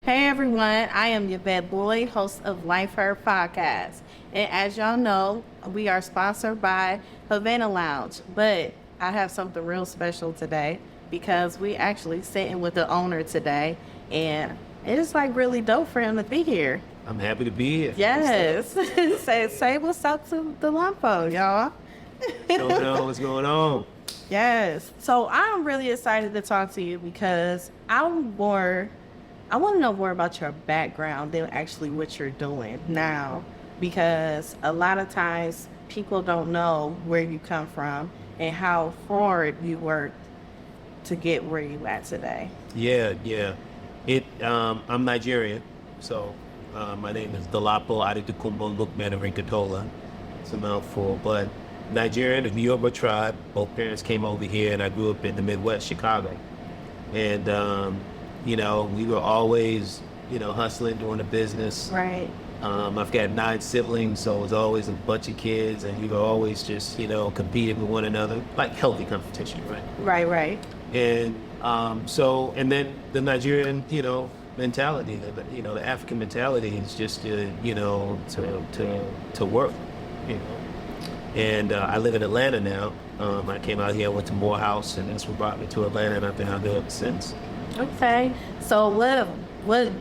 Hey everyone, I am Yvette Boyd, host of Life Her Podcast. And as y'all know, we are sponsored by Havana Lounge. But I have something real special today because we actually sitting with the owner today. And it is like really dope for him to be here. I'm happy to be here. Yes. say what's up to Dolapo, y'all. What's going on? Yes. So I'm really excited to talk to you because I want to know more about your background than actually what you're doing now, because a lot of times people don't know where you come from and how hard you worked to get where you at today. Yeah. I'm Nigerian, so my name is Dolapo Erinkitola. It's a mouthful, but Nigerian, the Yoruba tribe. Both parents came over here, and I grew up in the Midwest, Chicago, and we were always, hustling, doing the business. Right. I've got 9 siblings, so it was always a bunch of kids, and we were always just, competing with one another, like healthy competition, right? Right. And and then the Nigerian, mentality, the African mentality is just, to work, And I live in Atlanta now. I came out here, I went to Morehouse, and that's what brought me to Atlanta, and I've been out there ever since. Okay. So what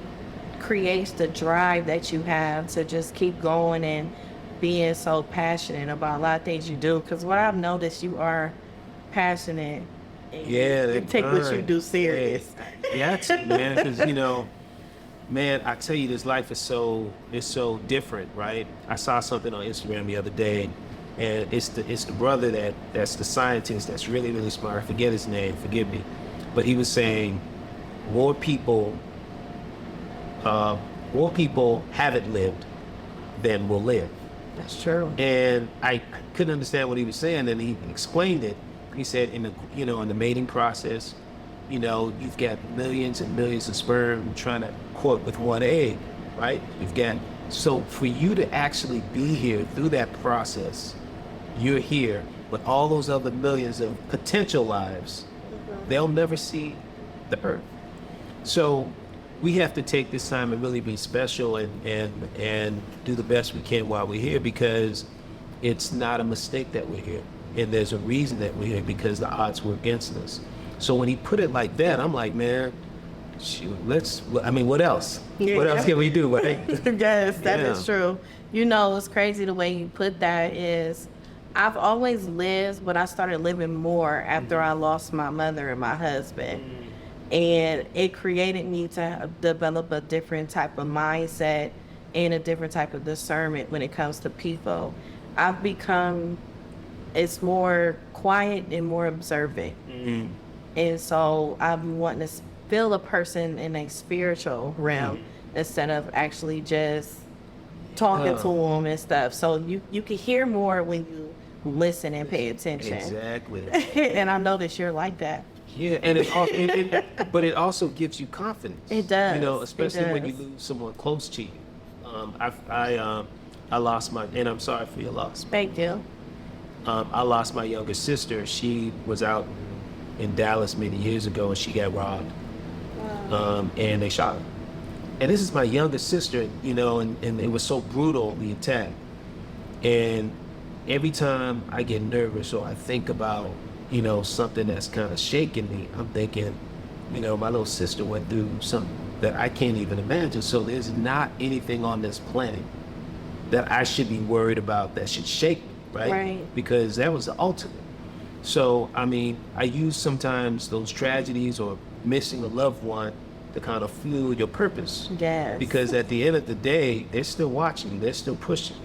creates the drive that you have to just keep going and being so passionate about a lot of things you do? Because what I've noticed, you are passionate. And you take what you do serious. Yeah, man, because man, I tell you, this life is so different, right? I saw something on Instagram the other day, and it's the brother that's the scientist that's really, really smart. I forget his name, forgive me, but he was saying more people haven't lived than will live. That's true. And I couldn't understand what he was saying, and he explained it. He said in the mating process, you've got millions and millions of sperm trying to court with one egg, right? So for you to actually be here through that process, you're here, but all those other millions of potential lives, they'll never see the earth. So we have to take this time and really be special and do the best we can while we're here, because it's not a mistake that we're here. And there's a reason that we're here, because the odds were against us. So when he put it like that, I'm like, man, shoot, what else? Yeah. What else can we do, right? Yes, that is true. It's crazy the way you put that is, I've always lived, but I started living more after I lost my mother and my husband. And it created me to develop a different type of mindset and a different type of discernment when it comes to people. I've become, it's more quiet and more observant. Mm-hmm. And so I'm wanting to feel a person in a spiritual realm instead of actually just talking to them and stuff. So you can hear more when you listen and pay attention. Exactly. And I know that you're like that. Yeah, and but it also gives you confidence. It does. Especially when you lose someone close to you. I lost and I'm sorry for your loss. Thank you. I lost my younger sister. She was out in Dallas many years ago, and she got robbed. Wow. And they shot her. And this is my younger sister, and it was so brutal, the attack. And every time I get nervous or I think about, something that's kind of shaking me, I'm thinking, my little sister went through something that I can't even imagine. So there's not anything on this planet that I should be worried about that should shake me, right? Because that was the ultimate. So, I use sometimes those tragedies or missing a loved one to kind of fuel your purpose. Yes. Because at the end of the day, they're still watching, they're still pushing,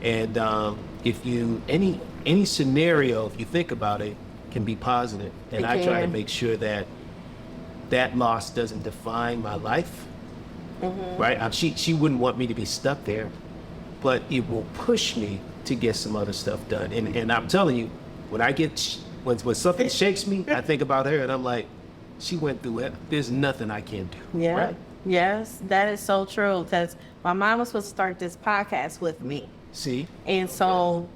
And if any scenario, if you think about it, can be positive. And I try to make sure that loss doesn't define my life, right? She wouldn't want me to be stuck there, but it will push me to get some other stuff done. And I'm telling you, when something shakes me, I think about her and I'm like, she went through it. There's nothing I can't do. Yeah. Right? Yes, that is so true. Because my mom was supposed to start this podcast with me. See? And so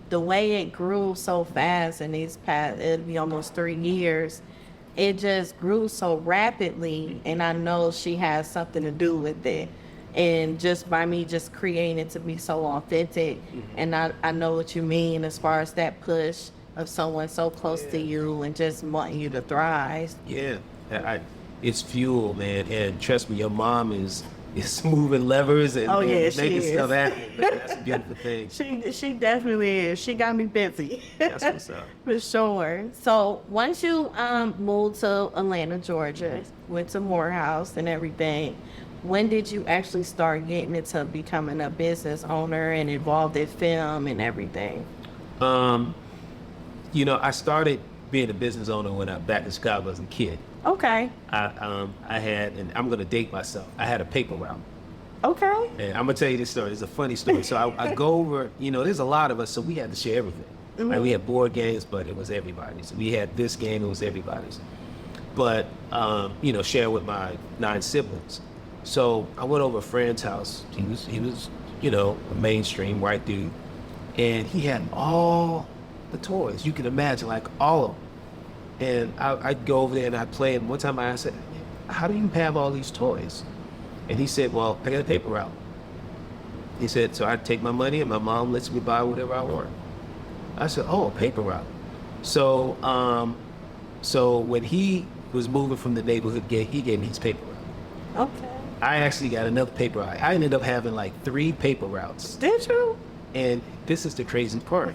the way it grew so fast in these past, it'll be almost 3 years, it just grew so rapidly, and I know she has something to do with it. And just by me just creating it to be so authentic, and I know what you mean as far as that push of someone so close to you and just wanting you to thrive. Yeah, it's fuel, man. And trust me, your mom is moving levers and, and making stuff happen. That's a beautiful thing. She definitely is. She got me busy. That's what's up. For sure. So once you moved to Atlanta, Georgia, went to Morehouse and everything, when did you actually start getting into becoming a business owner and involved in film and everything? You know, I started being a business owner when I back in Chicago as a kid. Okay. I had, and I'm gonna date myself, I had a paper route. Okay. And I'm gonna tell you this story. It's a funny story. So I go over, you know, there's a lot of us, so we had to share everything. Like we had board games, but it was everybody's. We had this game, it was everybody's. But, you know, share with my 9 siblings. So I went over a friend's house. He was, you know, a mainstream white dude. And he had all the toys. You can imagine, like all of them. And I'd go over there and I'd play. And one time I said, how do you have all these toys? And he said, well, I got a paper route. He said, so I take my money and my mom lets me buy whatever I want. I said, oh, a paper route. So, so when he was moving from the neighborhood, he gave me his paper route. Okay. I actually got another paper route. I ended up having like 3 paper routes. Did you? And this is the crazy part.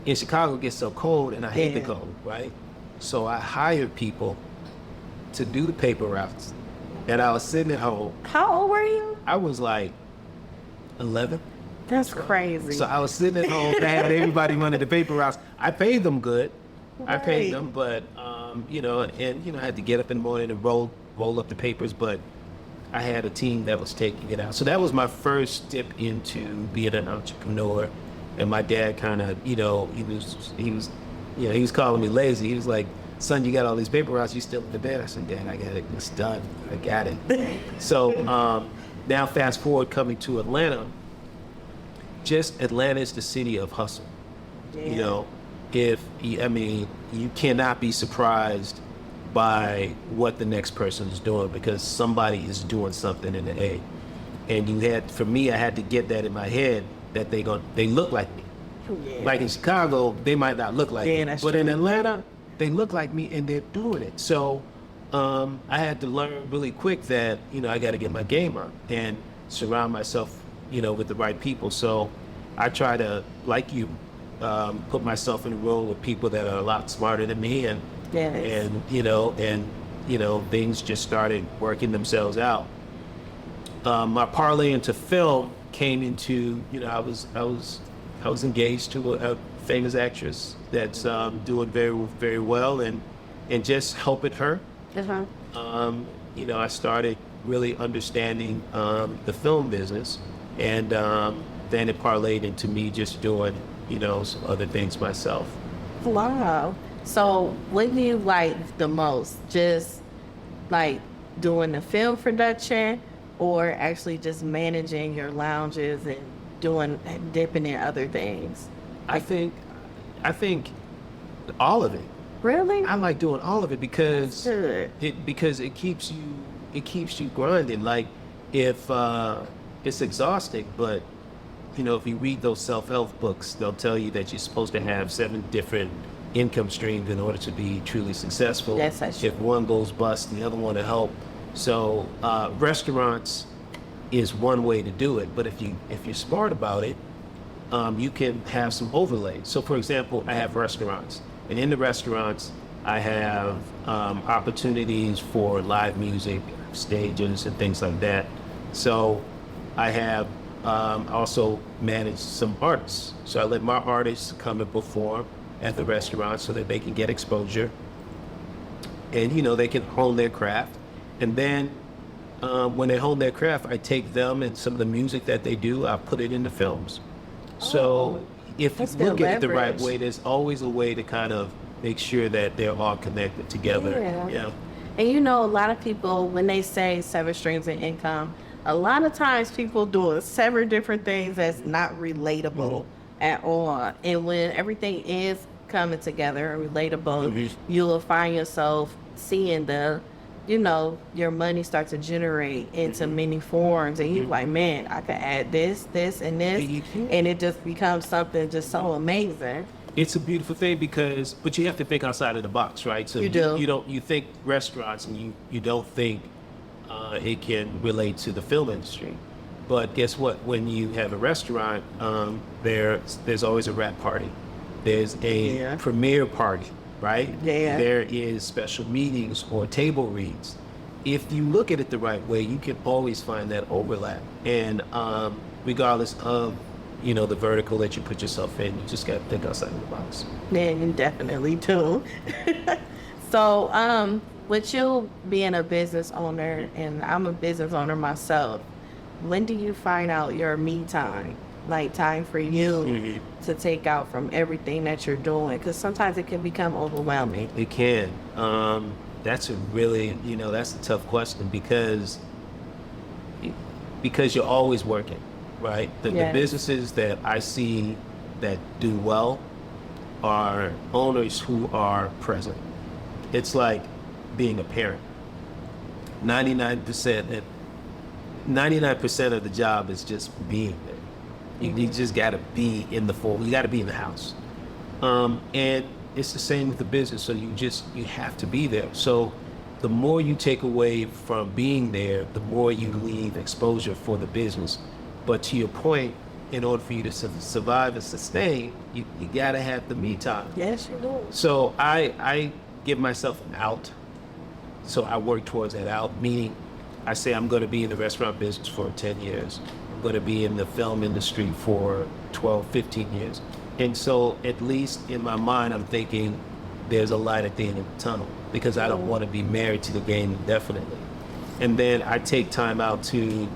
In Chicago, it gets so cold, and I hate the cold, right? So I hired people to do the paper routes. And I was sitting at home. How old were you? I was like 11. That's crazy. So I was sitting at home, and I had everybody running the paper routes. I paid them good. I paid them, but, you know, and, you know, I had to get up in the morning and roll up the papers, but I had a team that was taking it out. So that was my first step into being an entrepreneur. And my dad kind of, you know, he was calling me lazy. He was like, son, you got all these paper routes, you still in the bed? I said, Dad, I got it. It's done. I got it. So now fast forward coming to Atlanta. Just Atlanta is the city of hustle. Yeah. You know, you cannot be surprised by what the next person is doing because somebody is doing something in the A. And for me, I had to get that in my head that they look like me. Yeah. Like in Chicago, they might not look like me, but in Atlanta, they look like me and they're doing it. So I had to learn really quick that, you know, I got to get my game up and surround myself, you know, with the right people. So I try to, like you, put myself in a role with people that are a lot smarter than me and you know, things just started working themselves out. My parlay into film came into, you know, I was engaged to a famous actress that's doing very, very well and just helping her. You know, I started really understanding the film business, and then it parlayed into me just doing, you know, some other things myself. Wow. So what do you like the most? Just like doing the film production or actually just managing your lounges and dipping in other things? I think all of it. Really? I like doing all of it because it keeps you grinding. Like if it's exhausting, but you know, if you read those self-help books, they'll tell you that you're supposed to have 7 different income streams in order to be truly successful. Yes, that's true. If one goes bust, the other one will help. So restaurants is one way to do it, but if you're smart about it, you can have some overlays. So for example, I have restaurants, and in the restaurants, I have opportunities for live music, stages, and things like that. So I have also manage some artists. So I let my artists come and perform at the restaurant so that they can get exposure and, you know, they can hone their craft. And then when they hone their craft, I take them and some of the music that they do, I put it into films. So if you look at it the right way, there's always a way to kind of make sure that they're all connected together. Yeah. And you know, a lot of people, when they say 7 streams of income, a lot of times people doing 7 different things that's not relatable at all. And when everything is coming together and relatable, you'll find yourself seeing your money start to generate into many forms, and you're like, man, I could add this, and this, and it just becomes something just so amazing. It's a beautiful thing but you have to think outside of the box, right? So you think restaurants, and you don't think it can relate to the film industry. But guess what? When you have a restaurant, there's always a wrap party. There's a premiere party, right? Yeah. There is special meetings or table reads. If you look at it the right way, you can always find that overlap. And regardless of, the vertical that you put yourself in, you just got to think outside of the box. Yeah, you definitely do. So, with you being a business owner, and I'm a business owner myself, when do you find out your me time? Like time for you to take out from everything that you're doing? Because sometimes it can become overwhelming. It can. That's a really, that's a tough question because you're always working, right? The businesses that I see that do well are owners who are present. It's like being a parent. 99% of the job is just being there. You just got to be in the fold. You got to be in the house. And it's the same with the business. So you have to be there. So the more you take away from being there, the more you leave exposure for the business. But to your point, in order for you to survive and sustain, you got to have the me time. Yes, you do. So I give myself an out. So I work towards that out, meaning I say I'm going to be in the restaurant business for 10 years. I'm going to be in the film industry for 12, 15 years. And so at least in my mind, I'm thinking there's a light at the end of the tunnel because I don't want to be married to the game indefinitely. And then I take time out to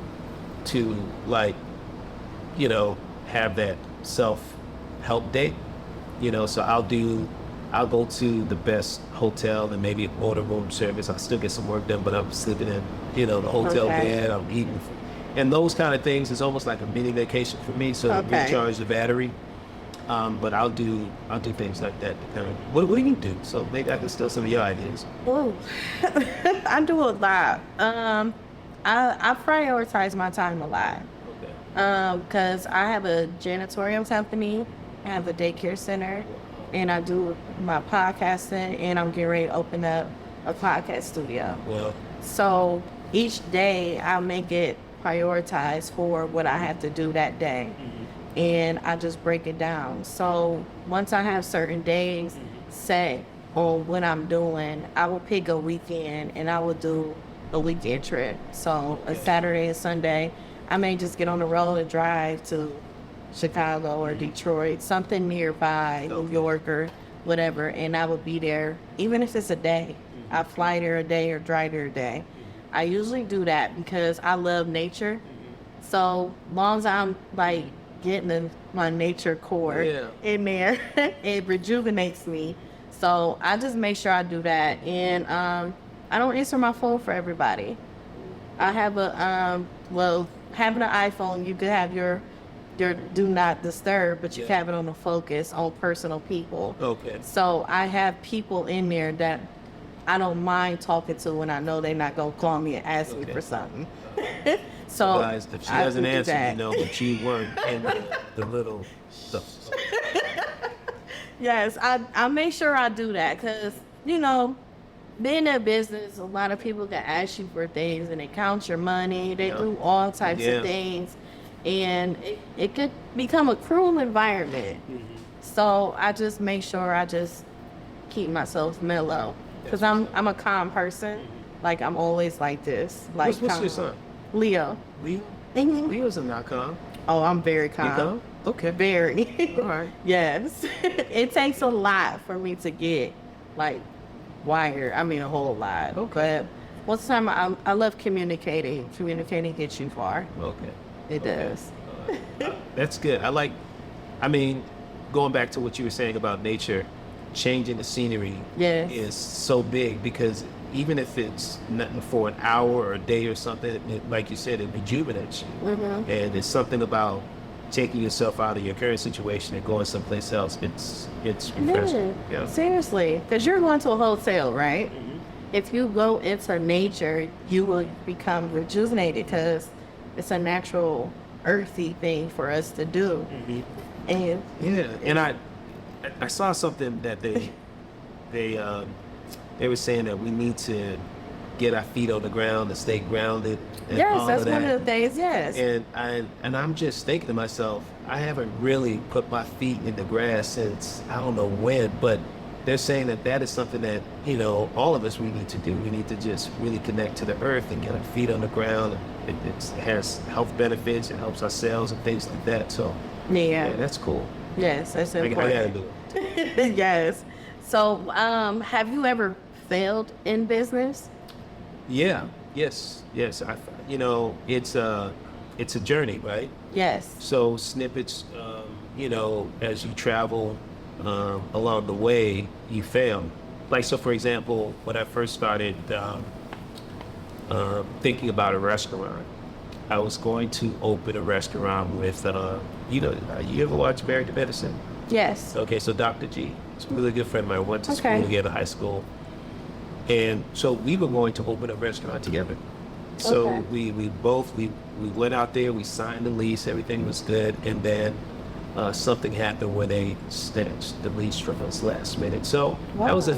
have that self-help day. So I'll go to the best hotel and maybe order room service. I still get some work done, but I'm sleeping in, the hotel bed, I'm eating. And those kind of things is almost like a mini vacation for me, so to recharge the battery. But I'll do things like that. What do you do? So maybe I can steal some of your ideas. Oh, I do a lot. I prioritize my time a lot. Because I have a janitorial company, I have a daycare center, and I do my podcasting, and I'm getting ready to open up a podcast studio. Well, so each day I make it prioritized for what I have to do that day. And I just break it down. So once I have certain days set on what I'm doing, I will pick a weekend and I will do a weekend trip. So a Saturday and Sunday, I may just get on the road and drive to Chicago or Detroit, something nearby, New York or whatever, and I will be there, even if it's a day. I fly there a day or drive there a day. I usually do that because I love nature. So long as I'm like getting my nature core in there, it rejuvenates me. So I just make sure I do that. And I don't answer my phone for everybody. I have having an iPhone, you could have your do not disturb, but you can have it on the focus on personal people. Okay. So I have people in there that I don't mind talking to when I know they're not gonna call me and ask me for something. So guys, if she doesn't answer, but she weren't in the little stuff. Yes, I make sure I do that because being in business, a lot of people can ask you for things and they count your money. They do all types of things, and it could become a cruel environment. So I just make sure I just keep myself mellow because I'm a calm person. Like I'm always like this. Like what's your son? Leo. Leo? Mm-hmm. Leo's not calm. Oh, I'm very calm. You calm? Okay. Very. All right. Yes. It takes a lot for me to get like wired. I mean, a whole lot. Okay. But most of the time, I love communicating. Communicating gets you far. Okay. It does. That's good. Going back to what you were saying about nature, changing the scenery is so big because even if it's nothing for an hour or a day or something, like you said, it rejuvenates you. And it's something about taking yourself out of your current situation and going someplace else. It's refreshing. Yeah. Seriously, because you're going to a hotel, right? if you go into nature, you will become rejuvenated because it's a natural, earthy thing for us to do. And Yeah, and I saw something that they were saying that we need to get our feet on the ground to stay grounded. And yes, all that's of that. one of the things. Yes. And I'm just thinking to myself, I haven't really put my feet in the grass since I don't know when, but they're saying that is something that, you know, all of us we need to do. We need to just really connect to the earth and get our feet on the ground. It has health benefits. It helps our cells and things like that. So yeah, that's cool. Yes, that's I important. gotta do it. Yes. So, have you ever failed in business? Yeah. Yes. You know, it's a journey, right? Yes. So snippets, you know, as you travel along the way, you fail. Like, so for example, when I first started thinking about a restaurant, I was going to open a restaurant with, you know, you ever watch Married to Medicine? Yes. Okay, so Dr. G, it's a really good friend of mine. We went to school together, high school. And so we were going to open a restaurant together. So we went out there, we signed the lease, everything was good, and then something happened where they snatched the lease from us last minute. So that was a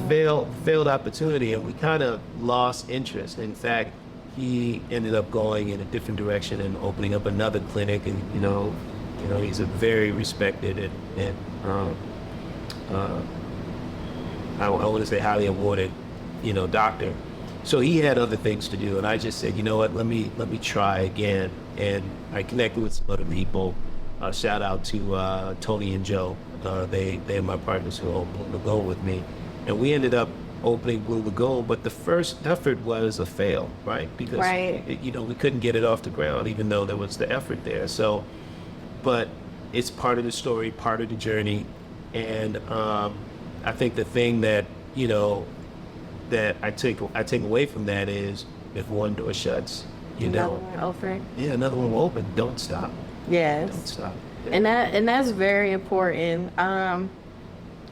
failed opportunity, and we kind of lost interest. In fact, he ended up going in a different direction and opening up another clinic, and you know, he's a very respected and I want to say highly awarded, you know, doctor. So he had other things to do, and I just said, you know what, let me try again. And I connected with some other people. Shout out to Tony and Joe. They're my partners who own Blue Lagoon with me, and we ended up opening Blue Lagoon. But the first effort was a fail, right? Because you know, we couldn't get it off the ground, even though there was the effort there. So, but it's part of the story, part of the journey, and I think the thing that, you know, that I take away from that is, if one door shuts, another one open. Yeah, another one will open. Don't stop. Yes. Don't stop. Yeah. And that's very important. I'm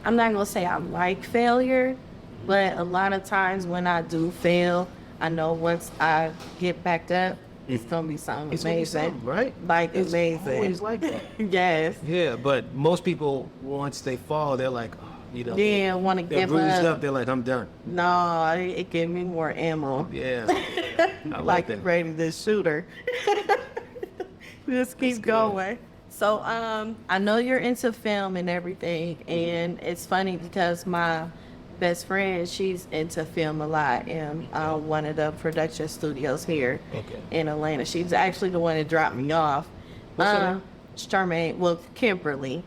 not gonna say I like failure, but a lot of times when I do fail, I know once I get backed up, it's gonna be something amazing, right? Like it's amazing. Always like that. Yes. Yeah, but most people, once they fall, they're like, oh, you know, yeah, want to give bruised up. They're like, I'm done. No, it gave me more ammo. Yeah, I like that. ready to shoot her. Just keep going. So I know you're into film and everything, and it's funny because my best friend, she's into film a lot, and one of the production studios here in Atlanta. She's actually the one that dropped me off. What's her name? Charmaine, well, Kimberly.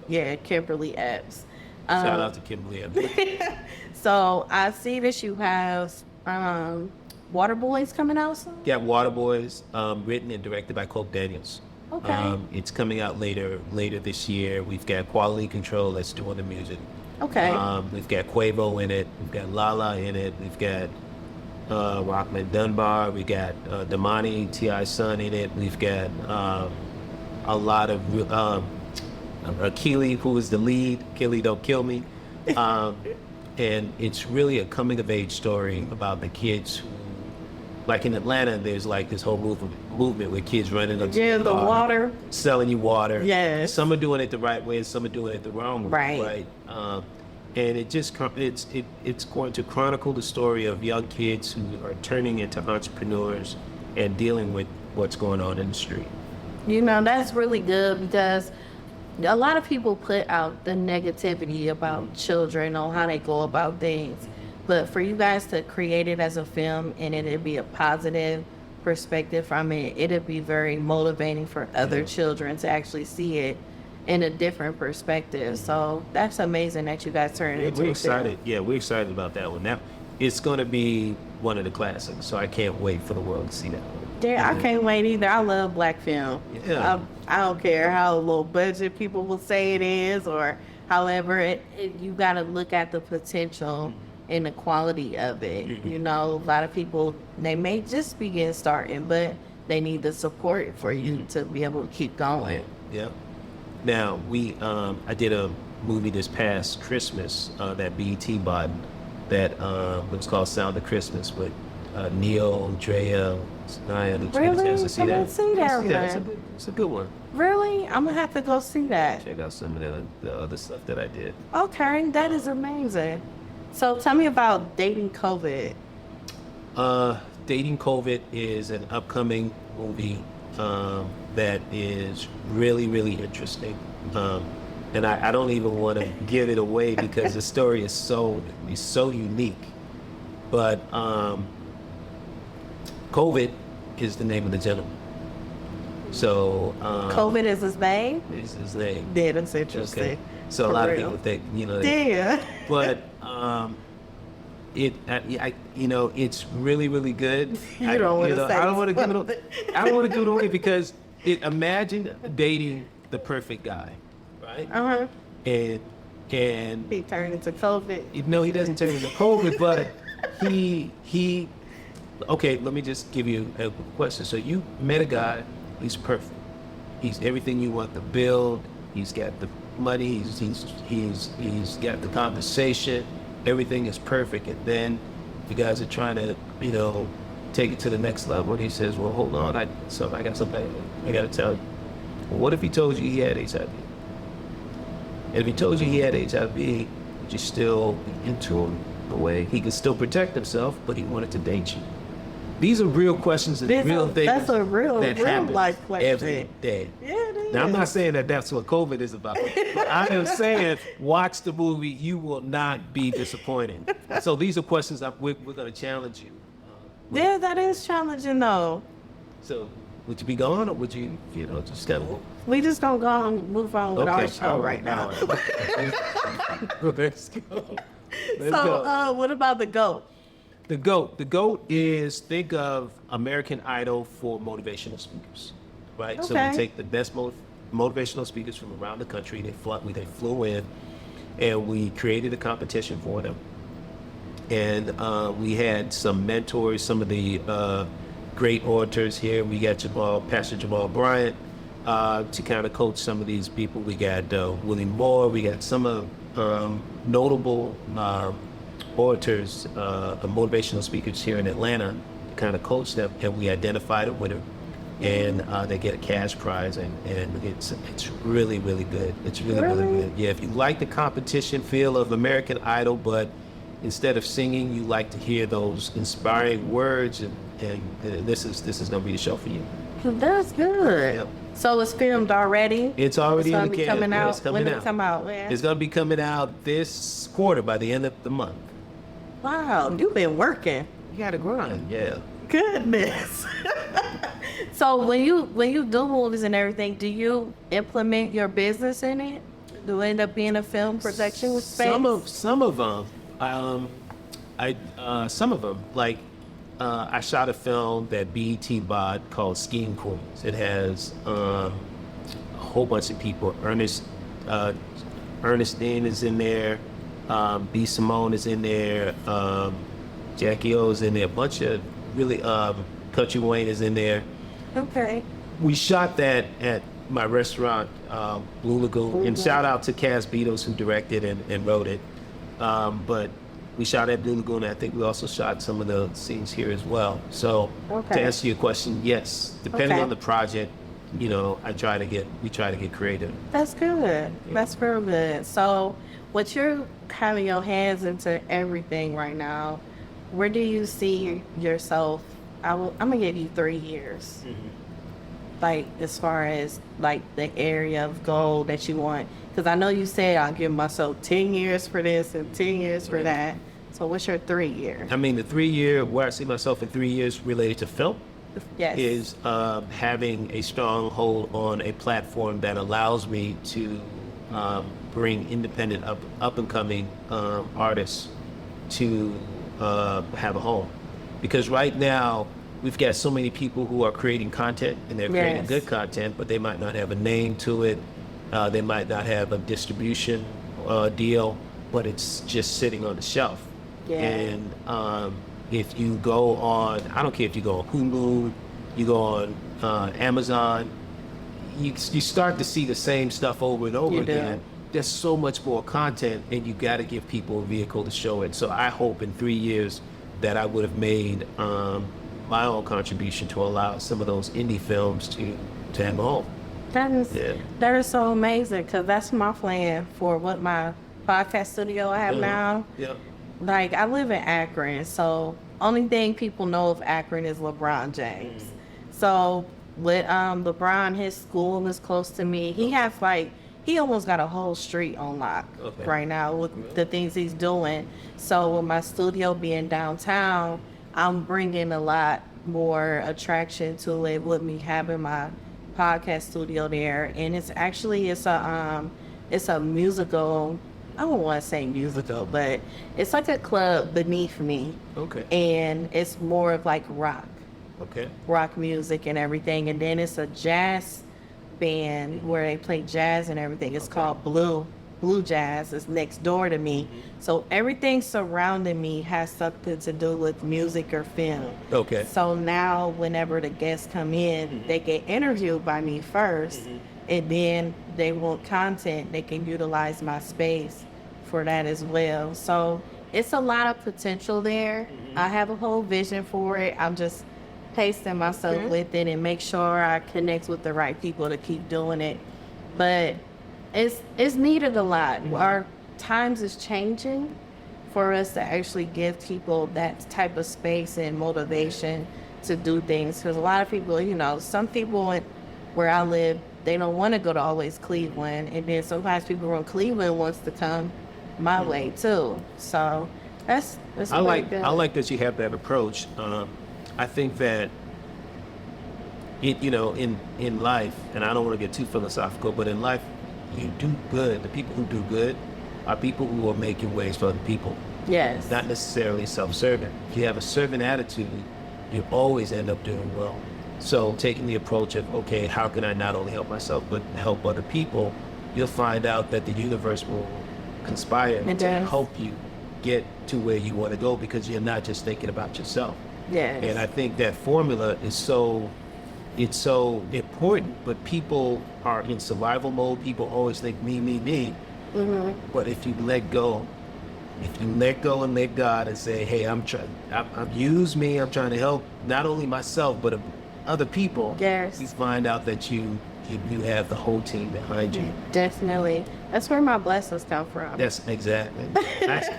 Yeah, Kimberly Epps. Shout out to Kimberly Epps. So I see that you have Waterboyz coming out soon? Got Waterboyz, written and directed by Coke Daniels. Okay. It's coming out later this year. We've got Quality Control that's doing the music. Okay. We've got Quavo in it. We've got Lala in it. We've got Rockman Dunbar. We got Damani, T.I.'s son in it. We've got a lot of Keely, who is the lead. Keely, Don't Kill Me. And it's really a coming of age story about the kids who, like in Atlanta, there's like this whole movement with kids running up to the water, selling you water. Yes. Some are doing it the right way, and some are doing it the wrong way. Right. And it's going to chronicle the story of young kids who are turning into entrepreneurs and dealing with what's going on in the street. You know, that's really good because a lot of people put out the negativity about children on how they go about things. But for you guys to create it as a film and it'd be a positive perspective from it, it'd be very motivating for other children to actually see it in a different perspective. So that's amazing that you guys turned it into We're a film. excited. Yeah, we're excited about that one. Now, it's going to be one of the classics, so I can't wait for the world to see that one. Yeah, I can't wait either. I love black film. Yeah. I don't care how low budget people will say it is or however, you got to look at the potential and the quality of it. You know, a lot of people, they may just be getting started, but they need the support for you to be able to keep going. Yeah. Now, I did a movie this past Christmas that BET bought that was called Sound of Christmas with Neil, Drea, Naya. Really? I didn't see that one. It's a good one. Really? I'm gonna have to go see that. Check out some of the other stuff that I did. Okay, that is amazing. So tell me about Dating COVID. Dating COVID is an upcoming movie that is really, really interesting. And I don't even want to give it away because the story is so unique. But COVID is the name of the gentleman. So COVID is his name? Is his name. Yeah, that's interesting. Okay. So a lot of people think, Yeah. But it's really, really good. You don't want to say. I don't want to give it. I don't want to give it away because imagine dating the perfect guy, right? Uh-huh. And he turned into COVID. No, he doesn't turn into COVID, but he. Okay, let me just give you a question. So you met a guy. He's perfect. He's everything you want to build. He's got the money. He's got the conversation. Everything is perfect. And then you guys are trying to, take it to the next level. And he says, well, hold on. I got something I got to tell you. Well, what if he told you he had HIV? And if he told you he had HIV, would you still be into him the way he could still protect himself, but he wanted to date you? These are real questions and real things. That's a real life question. Every day. Yeah, it is. Now, I'm not saying that that's what COVID is about, but I am saying watch the movie. You will not be disappointed. So these are questions we're going to challenge you. Yeah, that is challenging, though. So would you be going or would you, just kind of... We just going to go and move on with our show right now. Let's go. What about the GOAT? The GOAT is, think of American Idol for motivational speakers, right? Okay. So we take the best motivational speakers from around the country. They flew in, and we created a competition for them. And we had some mentors, some of the great orators here. We got Pastor Jamal Bryant to kind of coach some of these people. We got William Moore. We got some of notable orators, motivational speakers here in Atlanta, to kind of coach them, and we identified a winner, and they get a cash prize, and it's really, really good. It's really, really good. Yeah, if you like the competition feel of American Idol, but instead of singing, you like to hear those inspiring words, and this is gonna be the show for you. That's good. Yep. So it's filmed already? It's already in the can. Coming out. It's coming when out. It come out? Man? It's gonna be coming out this quarter by the end of the month. Wow, you've been working. You gotta grind, yeah. Goodness. So when you do movies and everything, do you implement your business in it? Do it end up being a film production space? Some of them. Some of them, like I shot a film that BET bought called Scheme Queens. It has a whole bunch of people. Ernestine is in there. B. Simone is in there. Jackie O is in there. A bunch of really Country Wayne is in there. Okay. We shot that at my restaurant, Blue Lagoon. And shout out to Cass Beatles who directed and wrote it. But we shot at Blue Lagoon. I think we also shot some of the scenes here as well. So to answer your question, yes, depending on the project, we try to get creative. That's good. Yeah. That's very good. So with you having your hands into everything right now, where do you see yourself? I'm gonna give you 3 years. Mm-hmm. Like as far as like the area of goal that you want, because I know you said I'll give myself 10 years for this and 10 years for that. So what's your 3 year? I mean, the 3 year, where I see myself in 3 years related to film, is having a strong hold on a platform that allows me to bring independent up and coming artists to have a home. Because right now we've got so many people who are creating content, and they're creating good content, but they might not have a name to it. They might not have a distribution deal, but it's just sitting on the shelf. Yeah. And if you go on, I don't care if you go on Hulu, you go on Amazon, you start to see the same stuff over and over again. there's so much more content, and you got to give people a vehicle to show it. So I hope in 3 years that I would have made my own contribution to allow some of those indie films to have a home. That is so amazing, because that's my plan for what my podcast studio I have now. Yeah. Like, I live in Akron, so only thing people know of Akron is LeBron James. So with LeBron, his school is close to me. He has he almost got a whole street on lock right now with the things he's doing. So with my studio being downtown, I'm bringing a lot more attraction to it with me having my podcast studio there. And it's a musical, I don't want to say musical, but it's like a club beneath me. Okay. And it's more of like rock. Okay. Rock music and everything. And then it's a jazz band where they play jazz and everything. It's called Blue Jazz. It's next door to me. So everything surrounding me has something to do with music or film. Okay. So now whenever the guests come in, they get interviewed by me first, and then they want content. They can utilize my space for that as well. So it's a lot of potential there. I have a whole vision for it. I'm just pacing myself with it and make sure I connect with the right people to keep doing it. But it's needed a lot. Our times is changing for us to actually give people that type of space and motivation to do things. Because a lot of people, some people where I live, they don't want to go to always Cleveland. And then sometimes people from Cleveland wants to come my way too. So that's I like that you have that approach. I think that in life, and I don't want to get too philosophical, but in life, you do good. The people who do good are people who are making ways for other people. Yes. Not necessarily self-serving. If you have a servant attitude, you always end up doing well. So taking the approach of, okay, how can I not only help myself, but help other people, you'll find out that the universe will conspire to help you get to where you want to go, because you're not just thinking about yourself. Yes. And I think that formula is so important, but people are in survival mode. People always think me. But if you let go and let God and say, hey, use me, I'm trying to help not only myself, but other people. Yes. You find out that you have the whole team behind you. Definitely. That's where my blessings come from. That's exactly. That's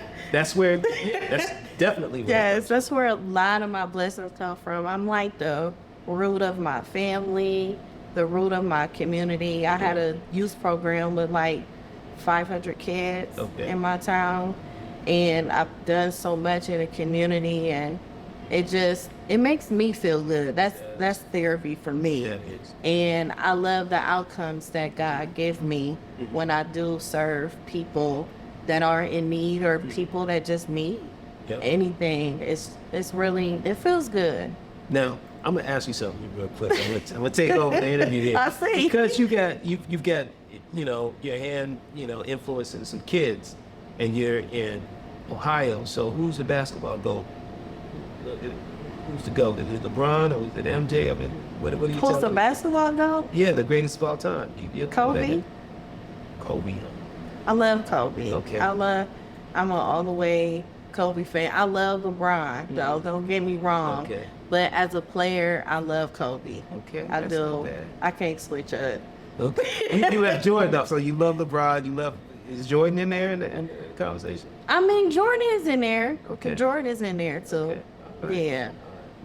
definitely where. Yes, that's where a lot of my blessings come from. I'm like the root of my family, the root of my community. I had a youth program with 500 kids in my town, and I've done so much in the community, and it makes me feel good. That's therapy for me. Yeah, it is. And I love the outcomes that God gives me when I do serve people that are in need, or people that just need anything. It's really, it feels good. Now, I'm gonna ask you something real quick. I'm gonna take over the interview here. I see. Because you've got your hand influencing some kids, and you're in Ohio. So who's the basketball GOAT? Who's the GOAT? Is it LeBron or is it MJ? I mean, what are you Who's the basketball GOAT? Yeah, the greatest of all time. Kobe. Kobe. I love Kobe. Okay. I'm an all the way Kobe fan. I love LeBron, though. Don't get me wrong. Okay. But as a player, I love Kobe. Okay. I that's do. not bad. I can't switch up. Okay. You have Jordan though, so you love LeBron. Is Jordan in there in the conversation? I mean, Jordan is in there. Okay. Jordan is in there too. Okay. Right. Yeah.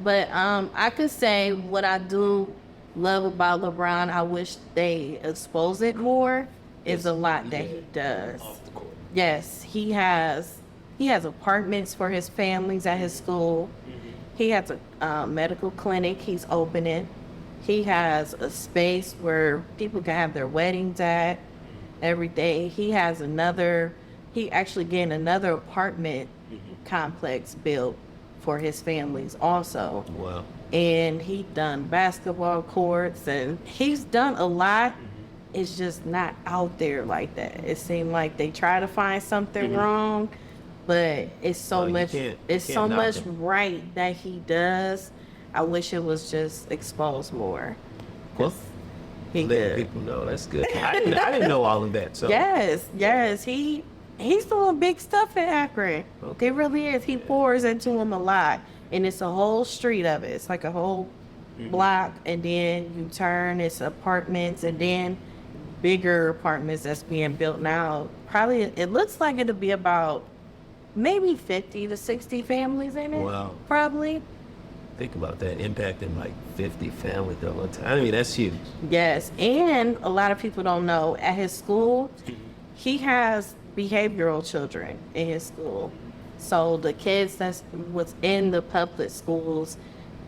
But I could say what I do love about LeBron, I wish they expose it more, is a lot that he does. Off the court. Yes, he has apartments for his families at his school. He has a medical clinic he's opening. He has a space where people can have their weddings at, everything. He actually getting another apartment complex built for his families also. Wow. And he done basketball courts, and he's done a lot. It's just not out there like that. It seemed like they try to find something wrong, but it's so much right that he does. I wish it was just exposed more. Well, Let people know. That's good. I didn't know all of that. So Yes. He's doing big stuff in Akron. Okay. It really is. He pours into him a lot, and it's a whole street of it. It's like a whole block, and then you turn, it's apartments, and then bigger apartments that's being built now. Probably, it looks like it'll be about maybe 50 to 60 families in it. Wow. Probably. Think about that, impacting like 50 families at one time. I mean, that's huge. Yes, and a lot of people don't know, at his school, he has behavioral children in his school. So the kids that's was in the public schools,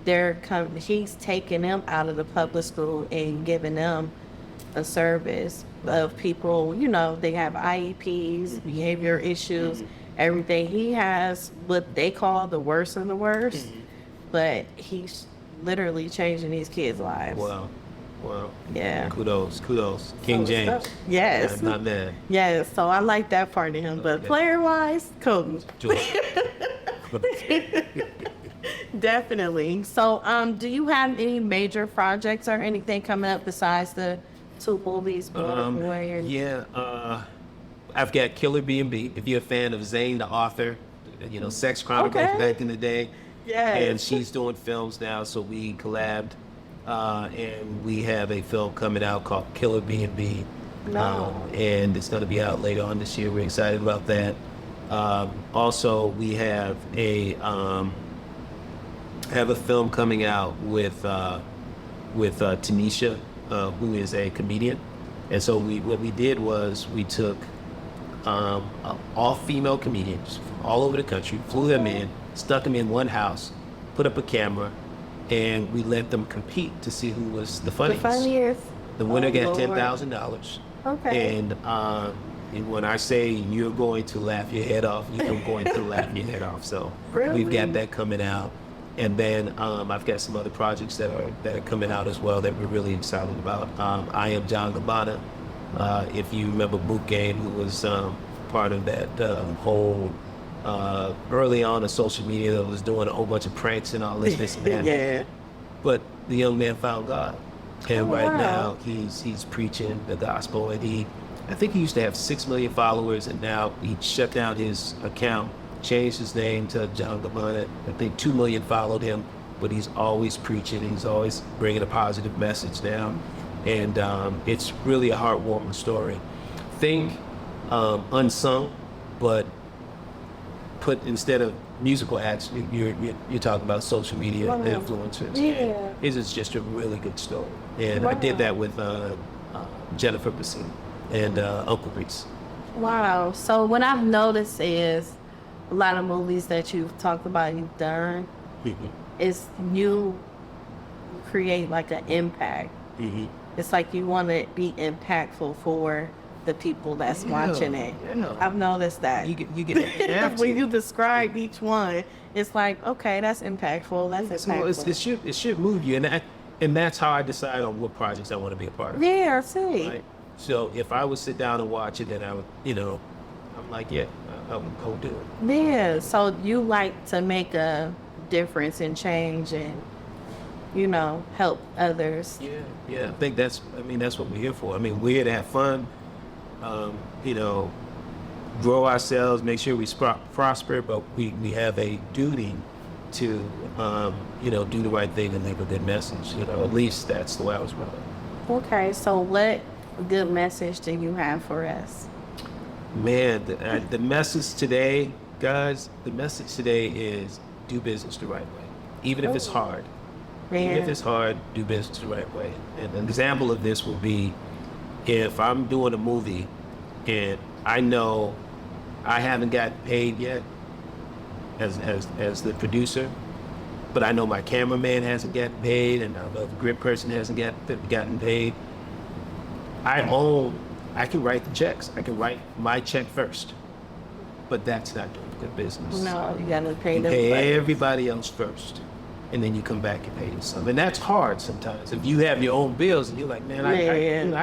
he's taking them out of the public school and giving them a service of people, they have IEPs, behavior issues, everything. He has what they call the worst of the worst, but he's literally changing these kids' lives. Wow. Yeah. Kudos. King James. Yes. Not bad. Yes. So I like that part of him. But player-wise, cool. Definitely. So, do you have any major projects or anything coming up besides the 2 movies? I've got Killer B&B. If you're a fan of Zane, the author, Sex Chronicles back in the day. Yeah. And she's doing films now, so we collabed. And we have a film coming out called Killer B&B. And it's going to be out later on this year. We're excited about that. Also, we have a film coming out with Tanisha, who is a comedian. And so what we did was we took all female comedians from all over the country, flew them in, stuck them in one house, put up a camera, and we let them compete to see who was the funniest. The winner got $10,000. Okay. And when I say you're going to laugh your head off, you're going to laugh your head off. So we've got that coming out. And then I've got some other projects that are coming out as well that we're really excited about. I Am John Gabbana. If you remember Boot Game, who was part of that whole early on in social media that was doing a whole bunch of pranks and all this and that. Yeah. But the young man found God. And right now he's preaching the gospel, and I think he used to have 6 million followers, and now he shut down his account, changed his name to John Gabbana. I think 2 million followed him, but he's always preaching. He's always bringing a positive message now. And it's really a heartwarming story. Think unsung, but put instead of musical acts, you're talking about social media influencers. Yeah. This is just a really good story. And I did that with Jennifer Bassine and Uncle Reese. Wow. So what I've noticed is a lot of movies that you've talked about, you've done, is you create like an impact. It's like you want to be impactful for the people that's watching it. Yeah. I've noticed that. You get when you describe each one, it's like, okay, that's impactful. That's impactful. It should move you, and that's how I decide on what projects I want to be a part of. Yeah, I see. Right? So if I would sit down and watch it, then I would, I'm like, I would go do it. Yeah. So you like to make a difference and change and, help others. Yeah. I think that's what we're here for. I mean, we're here to have fun, grow ourselves, make sure we prosper, but we have a duty to, do the right thing and leave a good message. At least that's the way I was brought up. Okay, so what good message do you have for us? Man, the message today, guys, is do business the right way. Even if it's hard. Man. Even if it's hard, do business the right way. And an example of this would be if I'm doing a movie and I know I haven't gotten paid yet as the producer, but I know my cameraman hasn't gotten paid and the grip person hasn't gotten paid, I can write the checks. I can write my check first. But that's not doing good business. No, you gotta pay them. Pay everybody else first. And then you come back and pay yourself. And that's hard sometimes. If you have your own bills and you're like, man, I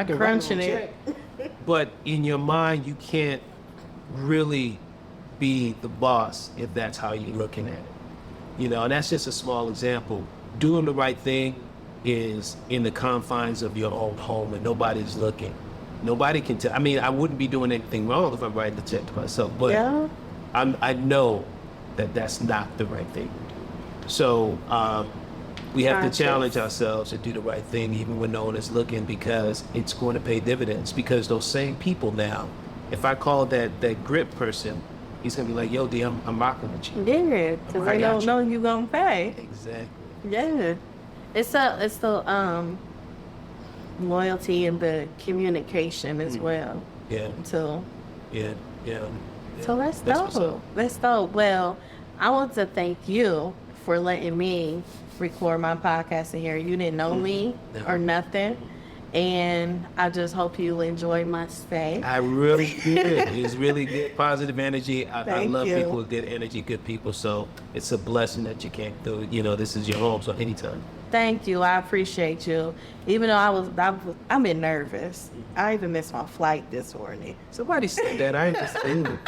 can write my check. But in your mind, you can't really be the boss if that's how you're looking at it. And that's just a small example. Doing the right thing, is in the confines of your own home and nobody's looking. Nobody can tell. I mean, I wouldn't be doing anything wrong if I'm writing the check to myself, but Yeah. I know that that's not the right thing. So we have to challenge ourselves to do the right thing even when no one is looking, because it's going to pay dividends. Because those same people now, if I call that grip person, he's going to be like, yo, D, I'm rocking with you. Yeah, because they don't know you gonna pay. Exactly. Yeah. It's the loyalty and the communication as well. Yeah. So Yeah. So that's what's up. dope. That's dope. Well, I want to thank you for letting me record my podcast in here. You didn't know me or nothing. And I just hope you enjoy my stay. I really did. It was really good, positive energy. I Thank love you. people with good energy, good people. So it's a blessing that you came through. You know, this is your home, so anytime. Thank you. I appreciate you. Even though I've been nervous. I even missed my flight this morning. Somebody said that. I ain't just saying it.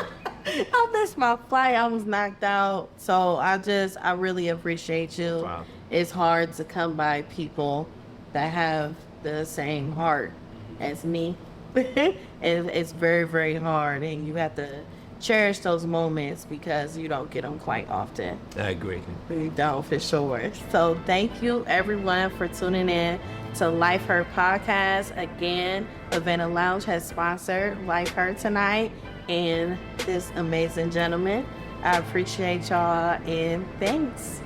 I missed my flight. I was knocked out. So I really appreciate you. Wow. It's hard to come by people that have the same heart as me. It's very, very hard. And you have to cherish those moments because you don't get them quite often. I agree. You don't, for sure. So thank you, everyone, for tuning in to Life Hurt Podcast. Again, Havana Lounge has sponsored Life Hurt tonight and this amazing gentleman. I appreciate y'all, and thanks.